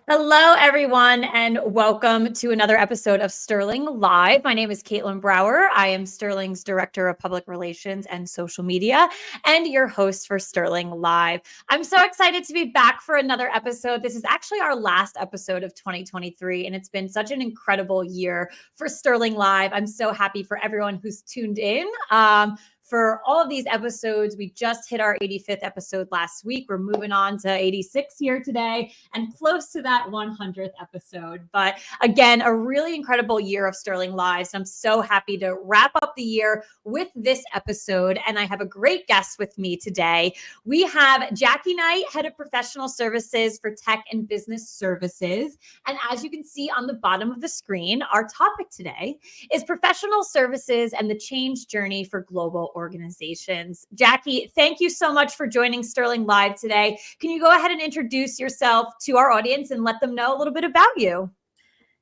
Hello, everyone, and welcome to another episode of Sterling Live. My name is Caitlin Brower. I am Sterling's Director of Public Relations and Social Media and your host for Sterling Live. I'm so excited to be back for another episode. This is actually our last episode of 2023, and it's been such an incredible year for Sterling Live. I'm so happy for everyone who's tuned in. For all of these episodes, we just hit our 85th episode last week. We're moving on to 86 here today and close to that 100th episode. But again, a really incredible year of Sterling Lives. I'm so happy to wrap up the year with this episode. And I have a great guest with me today. We have Jacqui Knight, Head of Professional Services for Tech and Business Services. And as you can see on the bottom of the screen, our topic today is professional services and the change journey for global organizations. Jacqui, thank you so much for joining Sterling Live today. Can you go ahead and introduce yourself to our audience and let them know a little bit about you?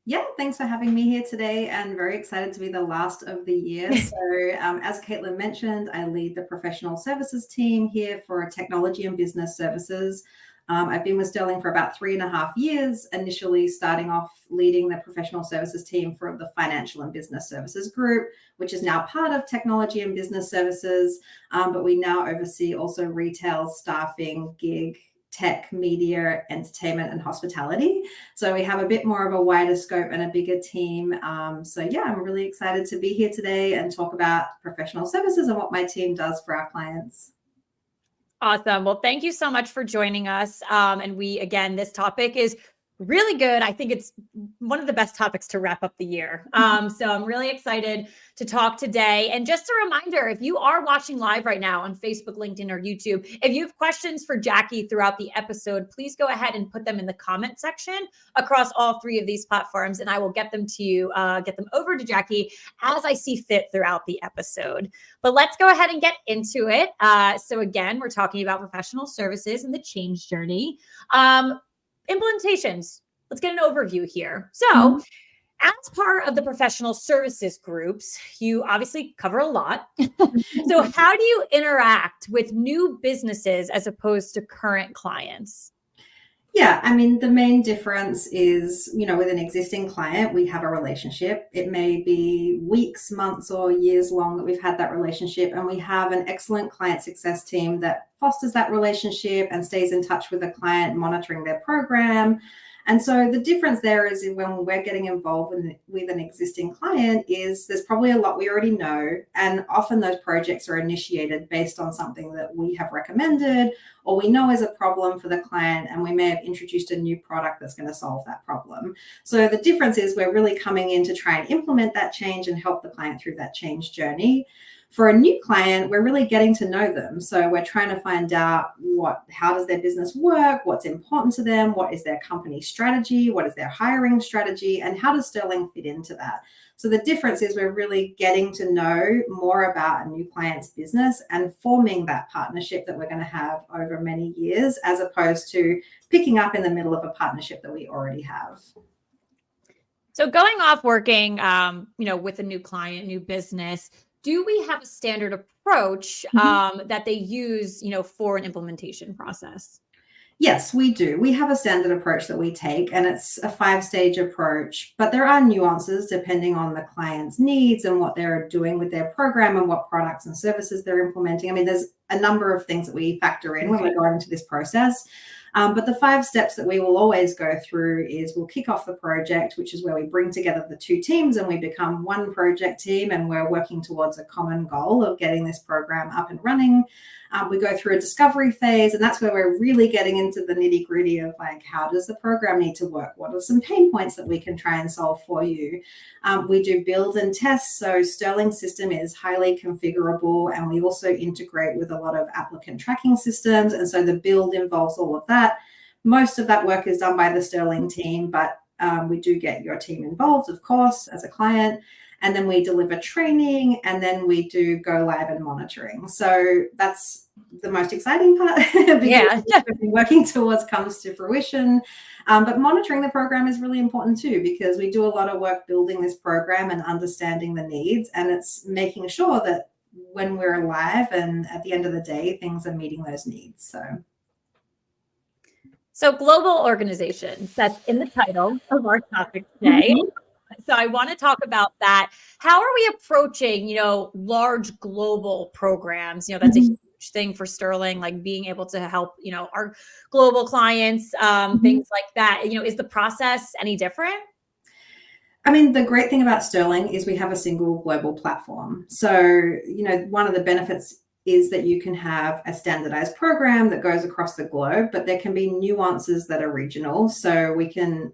Yeah, thanks for having me here today, and very excited to be the last of the year. So as Caitlin mentioned, I lead the professional services team here for technology and business services. I've been with Sterling for about 3.5 years, initially starting off leading the professional services team for the financial and business services group, which is now part of technology and business services. But we now oversee also retail, staffing, gig, tech, media, entertainment, and hospitality. So we have a bit more of a wider scope and a bigger team. So yeah, I'm really excited to be here today and talk about professional services and what my team does for our clients. Awesome. Well, thank you so much for joining us. And again, this topic is really good. I think it's one of the best topics to wrap up the year. So I'm really excited to talk today. And just a reminder, if you are watching live right now on Facebook, LinkedIn, or YouTube, if you have questions for Jacqui throughout the episode, please go ahead and put them in the comment section across all three of these platforms, and I will get them to you, get them over to Jacqui as I see fit throughout the episode. But let's go ahead and get into it. So again, we're talking about professional services and the change journey. Implementations. Let's get an overview here. So, as part of the professional services groups, you obviously cover a lot. So, how do you interact with new businesses as opposed to current clients? Yeah, I mean, the main difference is, with an existing client, we have a relationship. It may be weeks, months, or years long that we've had that relationship, and we have an excellent client success team that fosters that relationship and stays in touch with the client, monitoring their program. And so the difference there is when we're getting involved with an existing client is there's probably a lot we already know. And often those projects are initiated based on something that we have recommended or we know is a problem for the client. And we may have introduced a new product that's going to solve that problem. So the difference is we're really coming in to try and implement that change and help the client through that change journey. For a new client, we're really getting to know them. So we're trying to find out how does their business work, what's important to them, what is their company strategy, what is their hiring strategy, and how does Sterling fit into that? So the difference is we're really getting to know more about a new client's business and forming that partnership that we're going to have over many years, as opposed to picking up in the middle of a partnership that we already have. So going off working, with a new client, new business, do we have a standard approach that they use, for an implementation process? Yes, we do. We have a standard approach that we take, and it's a 5-stage approach, but there are nuances depending on the client's needs and what they're doing with their program and what products and services they're implementing. I mean, there's a number of things that we factor in when we're going into this process. But the 5 steps that we will always go through is we'll kick off the project, which is where we bring together the 2 teams and we become one project team, and we're working towards a common goal of getting this program up and running. We go through a discovery phase, and that's where we're really getting into the nitty gritty of how does the program need to work? What are some pain points that we can try and solve for you? We do build and test. So Sterling's system is highly configurable, and we also integrate with a lot of applicant tracking systems. And so the build involves all of that. Most of that work is done by the Sterling team, but we do get your team involved, of course, as a client. And then we deliver training, and then we do go live and monitoring. So that's the most exciting part because we've been working towards comes to fruition. But monitoring the program is really important too, because we do a lot of work building this program and understanding the needs, and it's making sure that when we're live and at the end of the day, things are meeting those needs. So global organizations, that's in the title of our topic today. So I want to talk about that. How are we approaching, large global programs? That's a huge thing for Sterling, like being able to help, our global clients, things like that. Is the process any different? I mean, the great thing about Sterling is we have a single global platform. So, one of the benefits is that you can have a standardized program that goes across the globe, but there can be nuances that are regional. So we can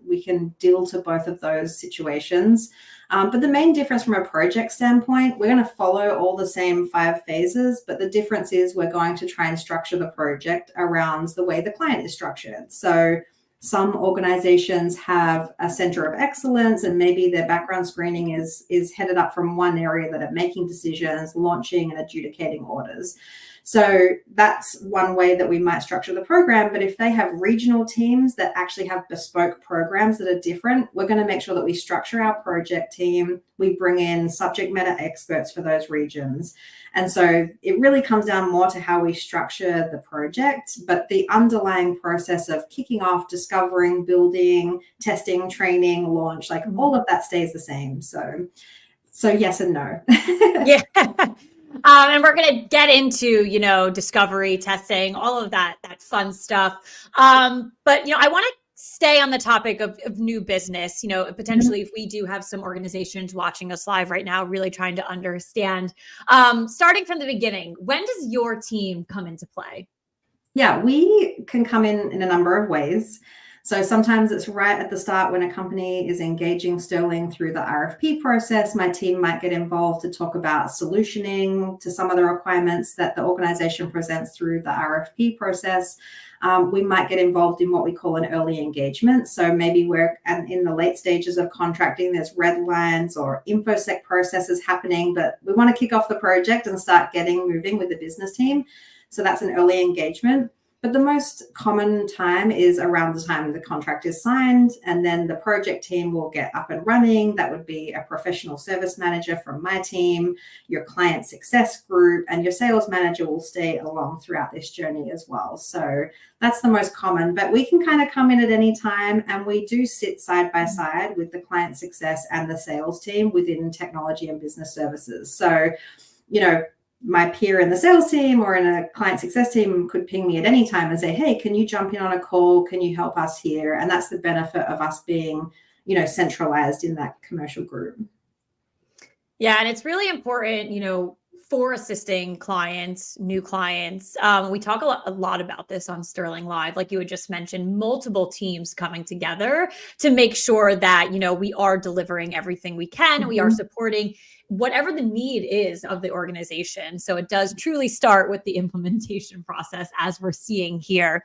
deal to both of those situations. But the main difference from a project standpoint, we're going to follow all the same 5 phases, but the difference is we're going to try and structure the project around the way the client is structured. So some organizations have a center of excellence, and maybe their background screening is headed up from one area that are making decisions, launching and adjudicating orders. So that's one way that we might structure the program. But if they have regional teams that actually have bespoke programs that are different, we're going to make sure that we structure our project team. We bring in subject matter experts for those regions. And so it really comes down more to how we structure the project, but the underlying process of kicking off, discovering, building, testing, training, launch, like all of that stays the same. So yes and no. Yeah. And we're going to get into, discovery, testing, all of that fun stuff. But, I want to stay on the topic of new business, potentially if we do have some organizations watching us live right now, really trying to understand, starting from the beginning, when does your team come into play? Yeah, we can come in a number of ways. So sometimes it's right at the start when a company is engaging Sterling through the RFP process. My team might get involved to talk about solutioning to some of the requirements that the organization presents through the RFP process. We might get involved in what we call an early engagement. So maybe we're in the late stages of contracting, there's red lines or infosec processes happening, but we want to kick off the project and start getting moving with the business team. So that's an early engagement. But the most common time is around the time the contract is signed, and then the project team will get up and running. That would be a professional service manager from my team, your client success group, and your sales manager will stay along throughout this journey as well. So that's the most common, but we can kind of come in at any time, and we do sit side by side with the client success and the sales team within technology and business services. So, my peer in the sales team or in a client success team could ping me at any time and say, hey, can you jump in on a call? Can you help us here? And that's the benefit of us being, centralized in that commercial group. Yeah. And it's really important, for assisting clients, new clients. We talk a lot about this on Sterling Live, like you had just mentioned, multiple teams coming together to make sure that, we are delivering everything we can. And we are supporting whatever the need is of the organization. So it does truly start with the implementation process, as we're seeing here.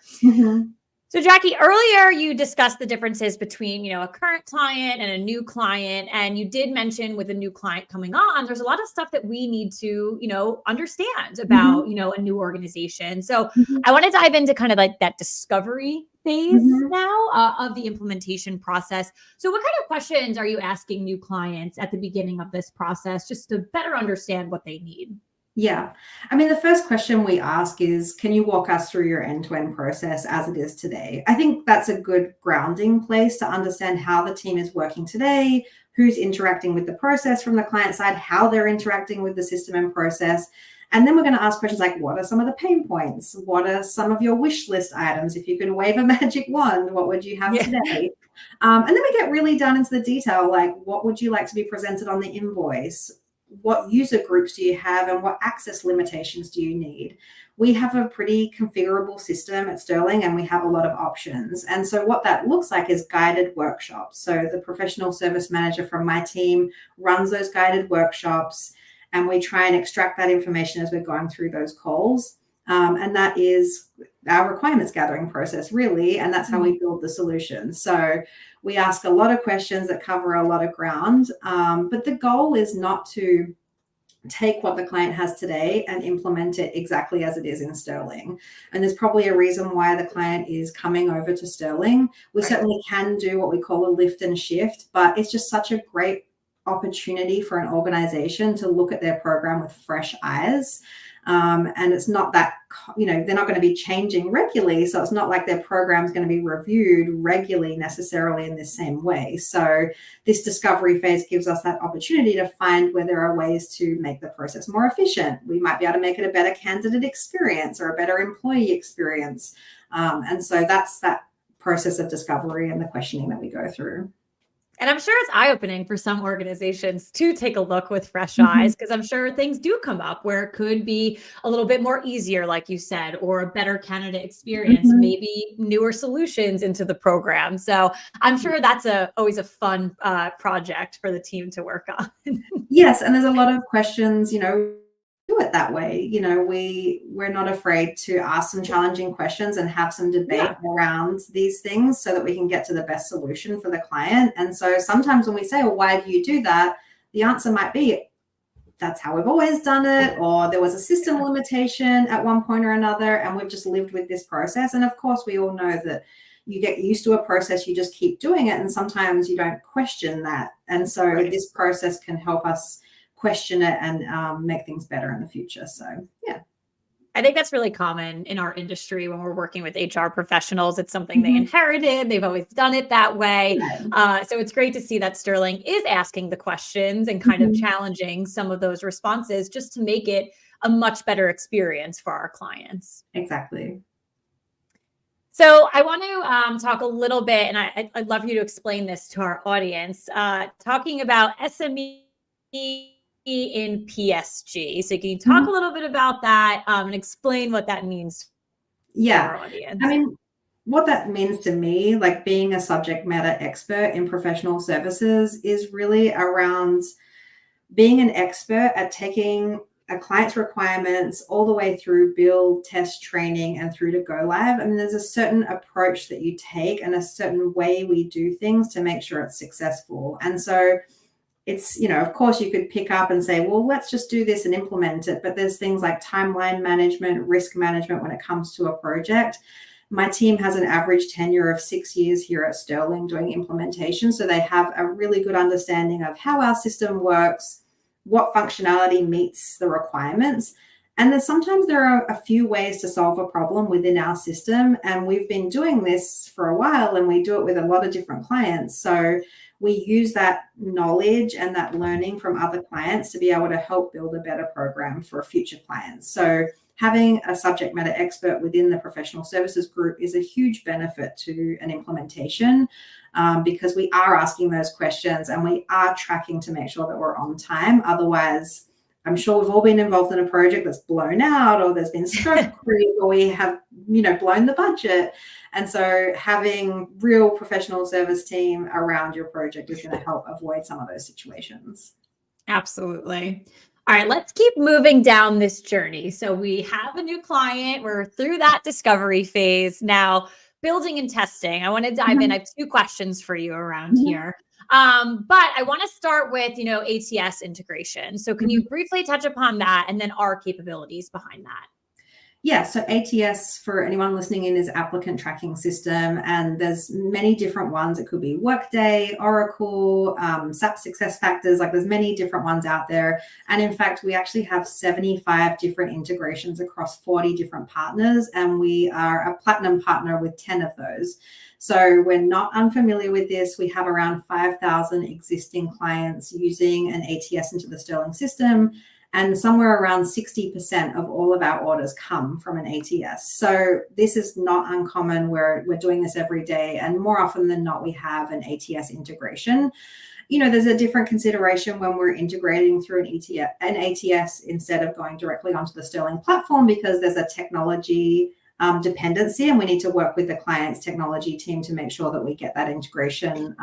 So Jacqui, earlier you discussed the differences between, a current client and a new client. And you did mention with a new client coming on, there's a lot of stuff that we need to, understand about, a new organization. So I want to dive into kind of like that discovery phase now of the implementation process. So what kind of questions are you asking new clients at the beginning of this process, just to better understand what they need? Yeah. I mean, the first question we ask is, can you walk us through your end-to-end process as it is today? I think that's a good grounding place to understand how the team is working today, who's interacting with the process from the client side, how they're interacting with the system and process. And then we're going to ask questions like, what are some of the pain points? What are some of your wish list items? If you could wave a magic wand, what would you have today? And then we get really down into the detail, like, what would you like to be presented on the invoice? What user groups do you have and what access limitations do you need? We have a pretty configurable system at Sterling, and we have a lot of options. And so what that looks like is guided workshops. So the professional service manager from my team runs those guided workshops, and we try and extract that information as we're going through those calls. And that is our requirements gathering process, really. And that's how we build the solution. So we ask a lot of questions that cover a lot of ground. But the goal is not to take what the client has today and implement it exactly as it is in Sterling. And there's probably a reason why the client is coming over to Sterling. We certainly can do what we call a lift and shift, but it's just such a great opportunity for an organization to look at their program with fresh eyes. And it's not that, they're not going to be changing regularly. So it's not like their program is going to be reviewed regularly necessarily in this same way. So this discovery phase gives us that opportunity to find where there are ways to make the process more efficient. We might be able to make it a better candidate experience or a better employee experience. And so that's that process of discovery and the questioning that we go through. And I'm sure it's eye-opening for some organizations to take a look with fresh eyes, because I'm sure things do come up where it could be a little bit more easier, like you said, or a better candidate experience, maybe newer solutions into the program. So I'm sure that's always a fun project for the team to work on. Yes, and there's a lot of questions, do it that way. We're not afraid to ask some challenging questions and have some debate around these things so that we can get to the best solution for the client. And so sometimes when we say, well, why do you do that? The answer might be, that's how we've always done it, or there was a system limitation at one point or another, and we've just lived with this process. And of course, we all know that you get used to a process, you just keep doing it, and sometimes you don't question that. And so this process can help us question it and make things better in the future. So, yeah. I think that's really common in our industry when we're working with HR professionals. It's something they inherited. They've always done it that way. So it's great to see that Sterling is asking the questions and kind of challenging some of those responses just to make it a much better experience for our clients. Exactly. So I want to talk a little bit, and I'd love you to explain this to our audience, talking about SME in PSG. So can you talk a little bit about that and explain what that means to our audience? I mean, what that means to me, like being a subject matter expert in professional services, is really around being an expert at taking a client's requirements all the way through build, test, training, and through to go live. I mean, there's a certain approach that you take and a certain way we do things to make sure it's successful. And so it's, of course you could pick up and say, well, let's just do this and implement it. But there's things like timeline management, risk management when it comes to a project. My team has an average tenure of 6 years here at Sterling doing implementation. So they have a really good understanding of how our system works, what functionality meets the requirements. And sometimes there are a few ways to solve a problem within our system. And we've been doing this for a while, and we do it with a lot of different clients. So we use that knowledge and that learning from other clients to be able to help build a better program for future clients. So having a subject matter expert within the professional services group is a huge benefit to an implementation, because we are asking those questions and we are tracking to make sure that we're on time. Otherwise, I'm sure we've all been involved in a project that's blown out, or there's been scope creep, or we have, blown the budget. And so having real professional service team around your project is going to help avoid some of those situations. Absolutely. All right, let's keep moving down this journey. So we have a new client. We're through that discovery phase. Now, building and testing. I want to dive in. I have two questions for you around here. But I want to start with, ATS integration. So can you briefly touch upon that and then our capabilities behind that? Yeah, so ATS, for anyone listening in, is applicant tracking system, and there's many different ones. It could be Workday, Oracle, SAP SuccessFactors, like there's many different ones out there. And in fact, we actually have 75 different integrations across 40 different partners, and we are a platinum partner with 10 of those. So we're not unfamiliar with this. We have around 5,000 existing clients using an ATS into the Sterling system. And somewhere around 60% of all of our orders come from an ATS. So this is not uncommon. We're doing this every day. And more often than not, we have an ATS integration. There's a different consideration when we're integrating through an ATS instead of going directly onto the Sterling platform, because there's a technology dependency, and we need to work with the client's technology team to make sure that we get that integration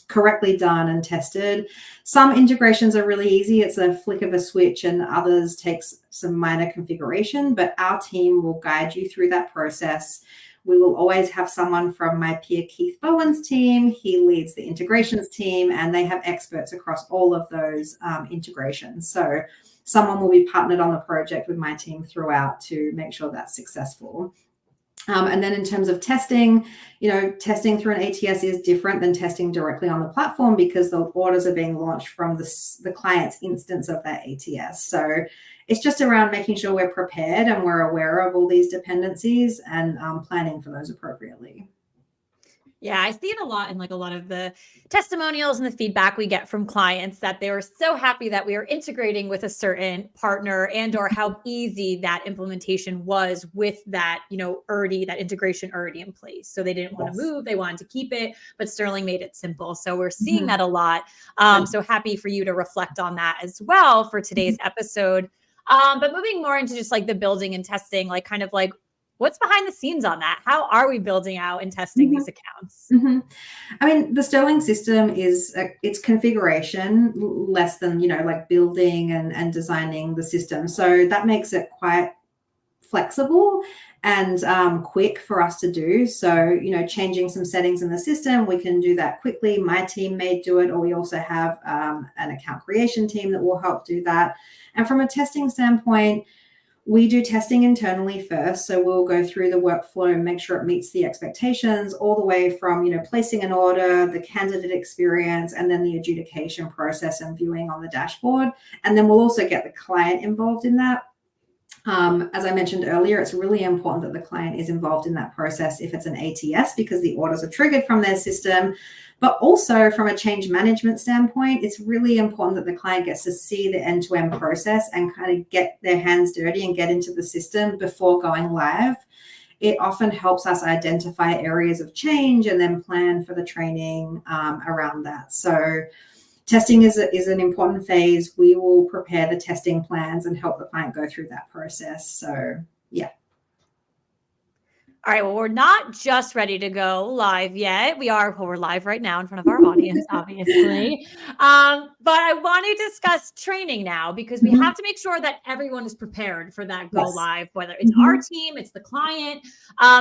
correctly done and tested. Some integrations are really easy. It's a flick of a switch, and others takes some minor configuration, but our team will guide you through that process. We will always have someone from my peer Keith Bowen's team. He leads the integrations team, and they have experts across all of those integrations. So someone will be partnered on the project with my team throughout to make sure that's successful. And then in terms of testing, testing through an ATS is different than testing directly on the platform because the orders are being launched from the client's instance of that ATS. So it's just around making sure we're prepared and we're aware of all these dependencies and planning for those appropriately. Yeah, I see it a lot in like a lot of the testimonials and the feedback we get from clients that they were so happy that we are integrating with a certain partner and or how easy that implementation was with that, already that integration already in place. So they didn't want to Yes. move, they wanted to keep it, but Sterling made it simple. So we're seeing Mhm. that a lot. So happy for you to reflect on that as well for today's episode. But moving more into just like the building and testing, like kind of like what's behind the scenes on that? How are we building out and testing Mhm. these accounts? Mhm. I mean, the Sterling system is its configuration less than, like building and designing the system. So that makes it quite flexible and quick for us to do. So, changing some settings in the system, we can do that quickly. My team may do it, or we also have an account creation team that will help do that. And from a testing standpoint, we do testing internally first. So we'll go through the workflow and make sure it meets the expectations all the way from, placing an order, the candidate experience, and then the adjudication process and viewing on the dashboard. And then we'll also get the client involved in that. As I mentioned earlier, it's really important that the client is involved in that process if it's an ATS because the orders are triggered from their system. But also from a change management standpoint, it's really important that the client gets to see the end-to-end process and kind of get their hands dirty and get into the system before going live. It often helps us identify areas of change and then plan for the training around that. So testing is an important phase. We will prepare the testing plans and help the client go through that process. So, yeah. All right. Well, we're not just ready to go live yet. We're live right now in front of our audience, obviously. But I want to discuss training now because we have to make sure that everyone is prepared for that go Yes. live, whether it's our team, it's the client.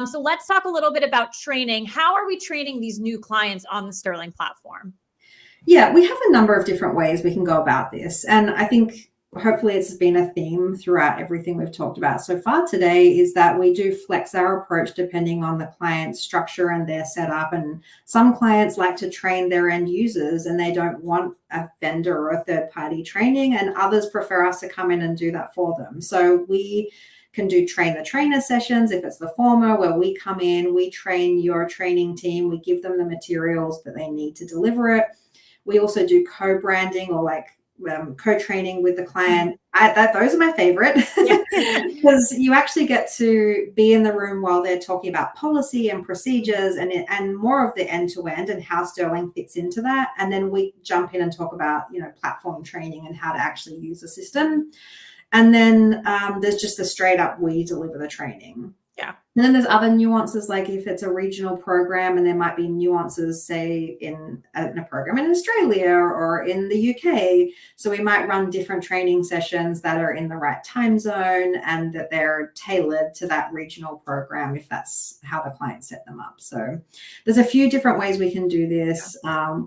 So let's talk a little bit about training. How are we training these new clients on the Sterling platform? Yeah, we have a number of different ways we can go about this. And I think hopefully it's been a theme throughout everything we've talked about so far today is that we do flex our approach depending on the client's structure and their setup. And some clients like to train their end users and they don't want a vendor or a third party training, and others prefer us to come in and do that for them. So we can do train the trainer sessions if it's the former, where we come in, we train your training team, we give them the materials that they need to deliver it. We also do co-branding or like co-training with the client. Those are my favorite because you actually get to be in the room while they're talking about policy and procedures and more of the end-to-end and how Sterling fits into that. And then we jump in and talk about, platform training and how to actually use the system. And then there's just the straight up, we deliver the training. Yeah. And then there's other nuances, like if it's a regional program and there might be nuances, say in a program in Australia or in the UK. So we might run different training sessions that are in the right time zone and that they're tailored to that regional program if that's how the client set them up. So there's a few different ways we can do this.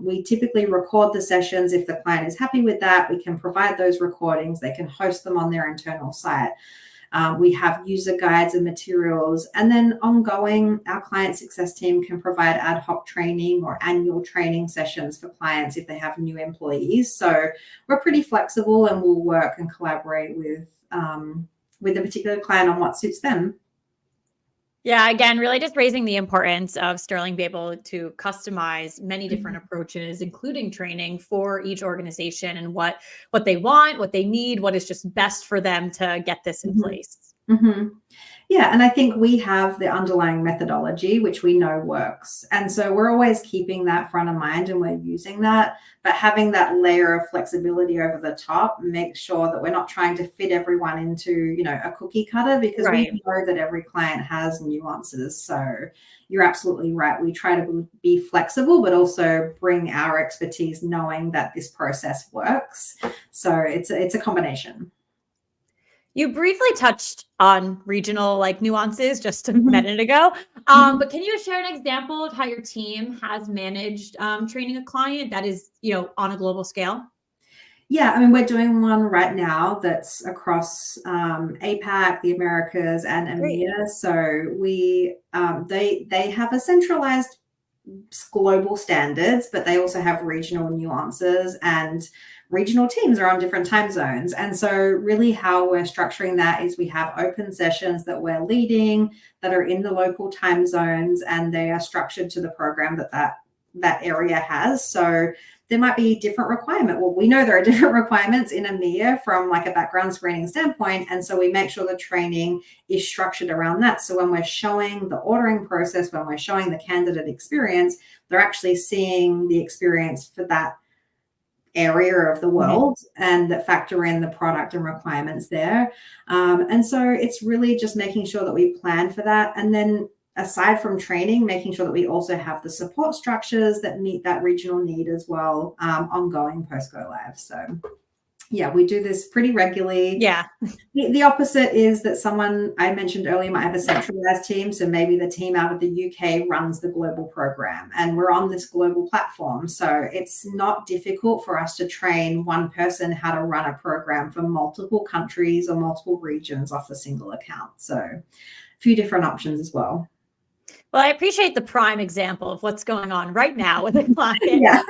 We typically record the sessions. If the client is happy with that, we can provide those recordings. They can host them on their internal site. We have user guides and materials, and then ongoing, our client success team can provide ad hoc training or annual training sessions for clients if they have new employees. So we're pretty flexible and we'll work and collaborate with a particular client on what suits them. Yeah, again, really just raising the importance of Sterling being able to customize many different approaches, including training for each organization and what they want, what they need, what is just best for them to get this in place. Mm-hmm. Yeah, and I think we have the underlying methodology, which we know works. And so we're always keeping that front of mind and we're using that. But having that layer of flexibility over the top makes sure that we're not trying to fit everyone into, a cookie cutter, because we know that every client has nuances. So you're absolutely right. We try to be flexible, but also bring our expertise knowing that this process works. So it's a combination. You briefly touched on regional nuances just a minute ago, but can you share an example of how your team has managed training a client that is, on a global scale? Yeah, I mean, we're doing one right now that's across APAC, the Americas, and Great. EMEA. So they have a centralized global standards, but they also have regional nuances, and regional teams are on different time zones. And so really how we're structuring that is we have open sessions that we're leading that are in the local time zones, and they are structured to the program that area has. So there might be different requirement. Well, we know there are different requirements in EMEA from like a background screening standpoint. And so we make sure the training is structured around that. So when we're showing the ordering process, when we're showing the candidate experience, they're actually seeing the experience for that area of the world and that factor in the product and requirements there. And so it's really just making sure that we plan for that. And then aside from training, making sure that we also have the support structures that meet that regional need as well, ongoing post go live. So yeah, we do this pretty regularly. Yeah. The opposite is that someone I mentioned earlier might have a centralized team. So maybe the team out of the UK runs the global program and we're on this global platform. So it's not difficult for us to train one person how to run a program for multiple countries or multiple regions off a single account. So a few different options as well. Well, I appreciate the prime example of what's going on right now with a client. Yeah.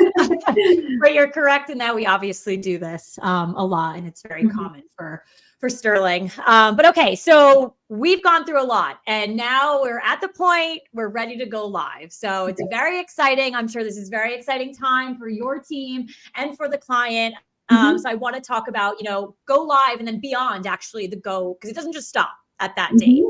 But you're correct in that we obviously do this a lot, and it's very common for Sterling. But okay, so we've gone through a lot, and now we're at the point we're ready to go live. So it's very exciting. I'm sure this is very exciting time for your team and for the client. So I want to talk about, go live and then beyond actually the go, because it doesn't just stop at that date.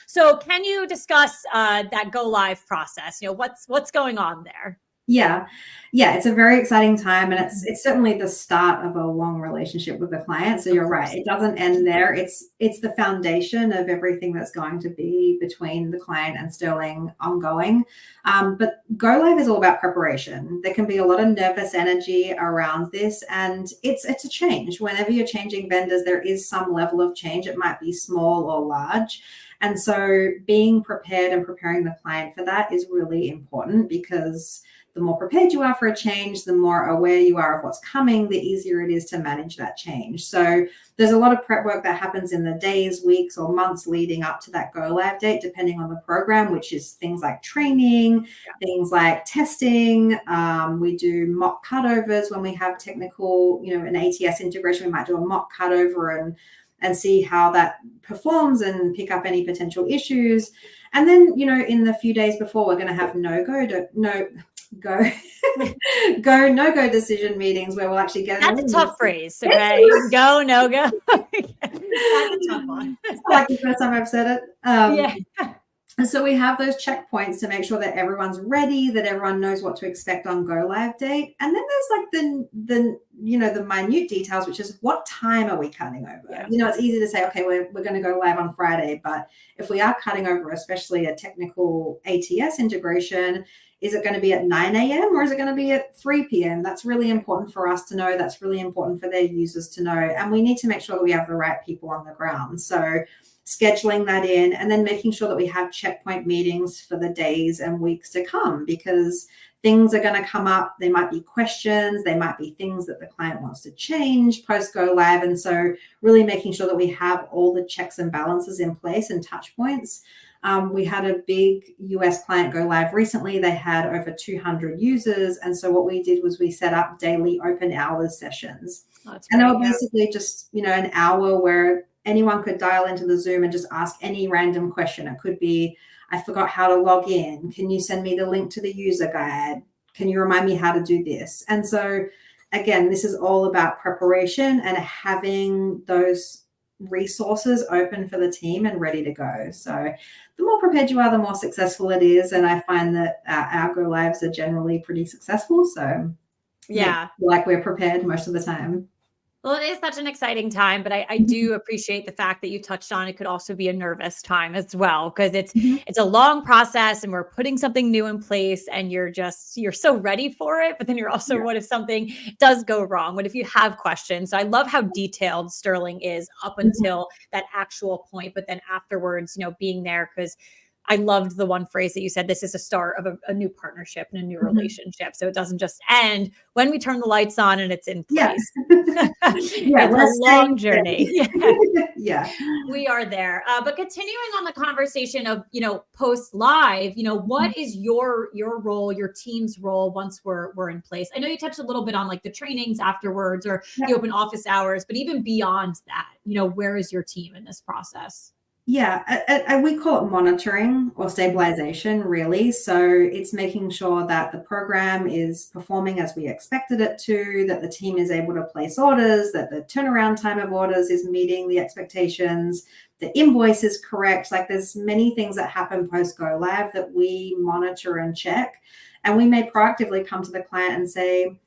So can you discuss that go live process? What's going on there? Yeah, it's a very exciting time, and it's certainly the start of a long relationship with the client. So you're right; it doesn't end there. It's the foundation of everything that's going to be between the client and Sterling ongoing. But go live is all about preparation. There can be a lot of nervous energy around this, and it's a change. Whenever you're changing vendors, there is some level of change. It might be small or large. And so being prepared and preparing the client for that is really important, because the more prepared you are for a change, the more aware you are of what's coming, the easier it is to manage that change. So there's a lot of prep work that happens in the days, weeks, or months leading up to that go live date, depending on the program, which is things like training, things like testing. We do mock cutovers when we have technical, an ATS integration. We might do a mock cutover and see how that performs and pick up any potential issues. And then, in the few days before, we're going to have no-go decision meetings where we'll actually get that's a tough phrase. Okay, go, no go. That's a tough one. It's like the first time I've said it. Yeah. And so we have those checkpoints to make sure that everyone's ready, that everyone knows what to expect on go live date. And then there's like the minute details, which is what time are we cutting over? Yeah. It's easy to say, okay, we're going to go live on Friday, but if we are cutting over, especially a technical ATS integration, is it going to be at 9 a.m. or is it going to be at 3 p.m.? That's really important for us to know. That's really important for their users to know. And we need to make sure that we have the right people on the ground. So scheduling that in, and then making sure that we have checkpoint meetings for the days and weeks to come, because things are going to come up. There might be questions. There might be things that the client wants to change post go live. And so really making sure that we have all the checks and balances in place and touch points. We had a big US client go live recently. They had over 200 users. And so what we did was we set up daily open hours sessions. And they were basically just, an hour where anyone could dial into the Zoom and just ask any random question. It could be, I forgot how to log in. Can you send me the link to the user guide? Can you remind me how to do this? And so, again, this is all about preparation and having those resources open for the team and ready to go. So the more prepared you are, the more successful it is. And I find that our go lives are generally pretty successful. So yeah, like we're prepared most of the time. Well, it is such an exciting time, but I do appreciate the fact that you touched on it could also be a nervous time as well, because it's a long process and we're putting something new in place and you're so ready for it. But then you're also, what if something does go wrong? What if you have questions? So I love how detailed Sterling is up until that actual point, but then afterwards, being there, because I loved the one phrase that you said, this is a start of a new partnership and a new relationship. So it doesn't just end when we turn the lights on and it's in place. It's a long journey. Yeah. We are there. But continuing on the conversation of, post live, what is your role, your team's role once we're in place? I know you touched a little bit on like the trainings afterwards or the open office hours, but even beyond that, where is your team in this process? Yeah, we call it monitoring or stabilization, really. So it's making sure that the program is performing as we expected it to, that the team is able to place orders, that the turnaround time of orders is meeting the expectations, the invoice is correct. Like there's many things that happen post go live that we monitor and check. And we may proactively come to the client and say,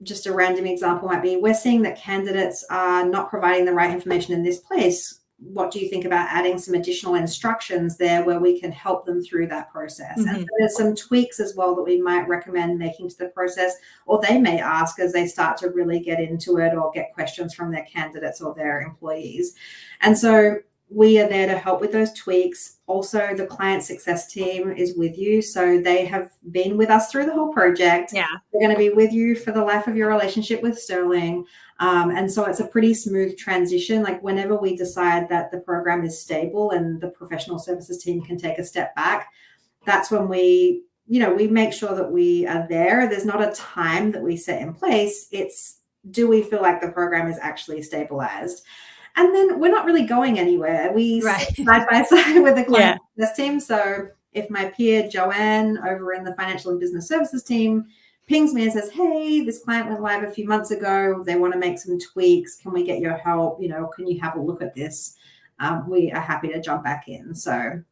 just a random example might be, we're seeing that candidates are not providing the right information in this place. What do you think about adding some additional instructions there where we can help them through that process? And so there's some tweaks as well that we might recommend making to the process, or they may ask as they start to really get into it or get questions from their candidates or their employees. And so we are there to help with those tweaks. Also, the client success team is with you. So they have been with us through the whole project. Yeah. They're going to be with you for the life of your relationship with Sterling. And so it's a pretty smooth transition. Like whenever we decide that the program is stable and the professional services team can take a step back, that's when we make sure that we are there. There's not a time that we set in place. It's, do we feel like the program is actually stabilized? And then we're not really going anywhere. We sit side by side with the client success team. So if my peer Joanne over in the financial and business services team pings me and says, hey, this client went live a few months ago, they want to make some tweaks, can we get your help? Can you have a look at this? We are happy to jump back in. So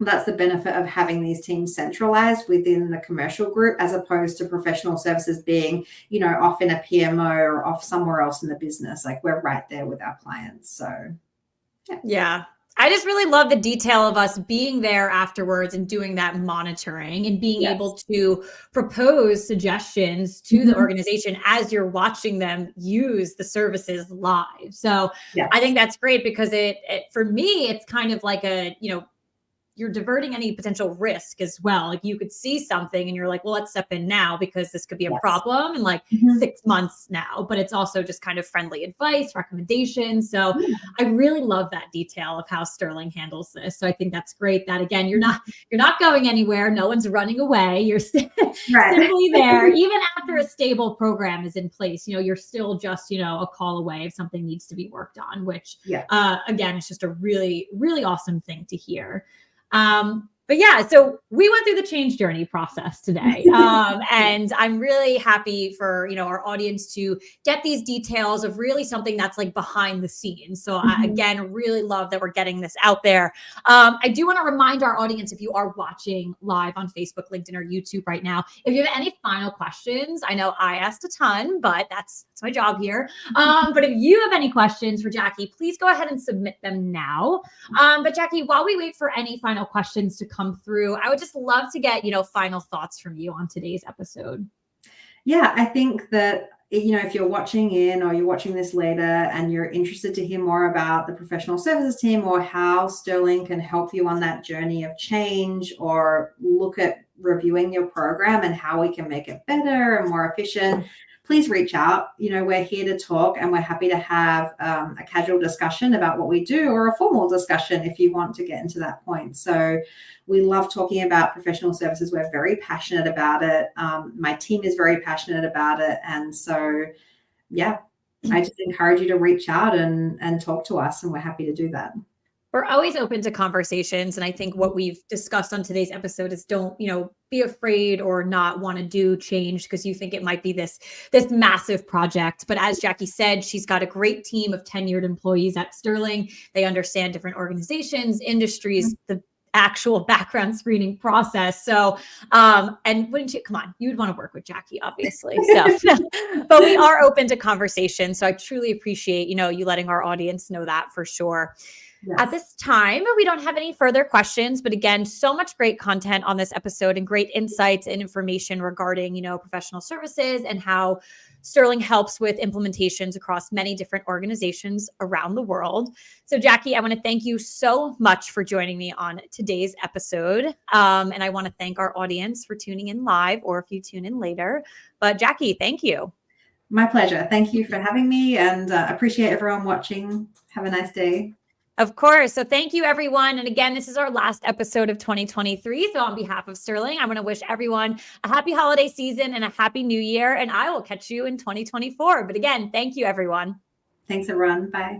that's the benefit of having these teams centralized within the commercial group, as opposed to professional services being, off in a PMO or off somewhere else in the business. Like we're right there with our clients. So, yeah. I just really love the detail of us being there afterwards and doing that monitoring and being able to propose suggestions to the organization as you're watching them use the services live. So I think that's great because it for me, it's kind of like you're diverting any potential risk as well. Like you could see something and you're like, well, let's step in now because this could be a problem in like 6 months now, but it's also just kind of friendly advice, recommendations. So I really love that detail of how Sterling handles this. So I think that's great that again, you're not going anywhere. No one's running away. You're simply there. Even after a stable program is in place, you're still just, a call away if something needs to be worked on, which again, is just a really, really awesome thing to hear. But yeah, so we went through the change journey process today. And I'm really happy for, our audience to get these details of really something that's like behind the scenes. So I, again, really love that we're getting this out there. I do want to remind our audience, if you are watching live on Facebook, LinkedIn, or YouTube right now, if you have any final questions, I know I asked a ton, but that's my job here. But if you have any questions for Jacqui, please go ahead and submit them now. But Jacqui, while we wait for any final questions to come through, I would just love to get, final thoughts from you on today's episode. Yeah, I think that, if you're watching in or you're watching this later and you're interested to hear more about the professional services team or how Sterling can help you on that journey of change, or look at reviewing your program and how we can make it better and more efficient, please reach out. We're here to talk and we're happy to have a casual discussion about what we do, or a formal discussion if you want to get into that point. So we love talking about professional services. We're very passionate about it. My team is very passionate about it. And so, I just encourage you to reach out and talk to us, and we're happy to do that. We're always open to conversations. And I think what we've discussed on today's episode is don't, be afraid or not want to do change because you think it might be this massive project. But as Jacqui said, she's got a great team of tenured employees at Sterling. They understand different organizations, industries, the actual background screening process. So, and wouldn't you, come on, you'd want to work with Jacqui, obviously. So, but we are open to conversation. So I truly appreciate, you letting our audience know that for sure. At this time, we don't have any further questions, but again, so much great content on this episode and great insights and information regarding, professional services and how Sterling helps with implementations across many different organizations around the world. So, Jacqui, I want to thank you so much for joining me on today's episode. And I want to thank our audience for tuning in live or if you tune in later. But Jacqui, thank you. My pleasure. Thank you for having me, and appreciate everyone watching. Have a nice day. Of course. So thank you, everyone. And again, this is our last episode of 2023. So on behalf of Sterling, I want to wish everyone a happy holiday season and a happy new year. And I will catch you in 2024. But again, thank you, everyone. Thanks, everyone. Bye.